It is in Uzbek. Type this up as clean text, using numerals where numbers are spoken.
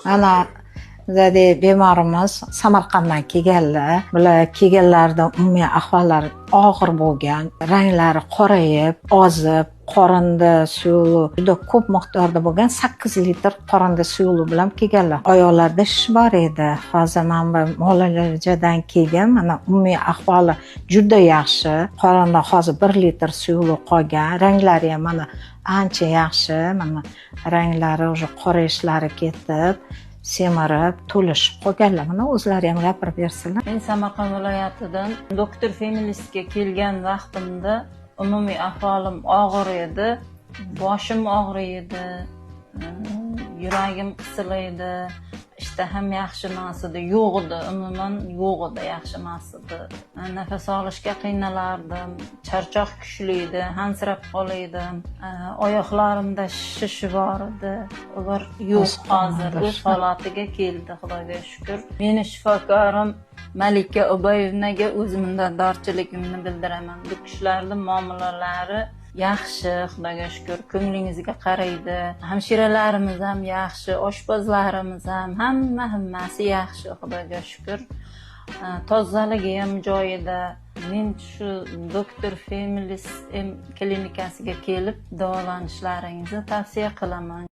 Ana zade bemorimiz Samarqanddan kelganlar. Bular kelganlarida umumiy ahvollari og'ir bo'lgan, ranglari qorayib, ozib, qorinda suyuqli juda ko'p miqdorda bo'lgan 8 litr qorinda suyuqli bilan kelganlar. Oyoqlarida shish bor edi. Hozir men bu muolajadan keyin mana umumiy ahvoli juda yaxshi. Qorinda hozir 1 litr suyuqli qolgan. Ranglari ham mana ancha yaxshi. Mana ranglari уже qorayishlari ketib, semirib, to'lishib qolganlar. Mana o'zlari ham gapirib bersinlar. Men Samarqand viloyatidan doktor Feministga kelgan vaqtimda umumiy ahvolim og'ir edi. Boshim og'riydi, yuragim qisiladi, ishtaham yaxshi emas edi, yo'q edi, umuman yo'q edi, yaxshi emas edi. Nafas olishga qiynalardim, charchoq kuchli edi, hansirab qolardim, oyoqlarimda shish bor edi. Ular yo'q, hozir o'z holatiga keldi, Xudoga shukr. Meni shifokorim Malika Ubayevnaga o'z minnatdorchiligimni bildiraman. Bu kishilarning muomalalari yaxshi, Xudoga shukr, ko'nglingizga qaraydi. Hamshiralarimiz ham yaxshi, oshpazlarimiz ham, hammasi yaxshi, Xudoga shukr. Tozaligi ham joyida. Men shu doktor Feminist klinikasiga kelib davolanishlaringizni tavsiya qilaman.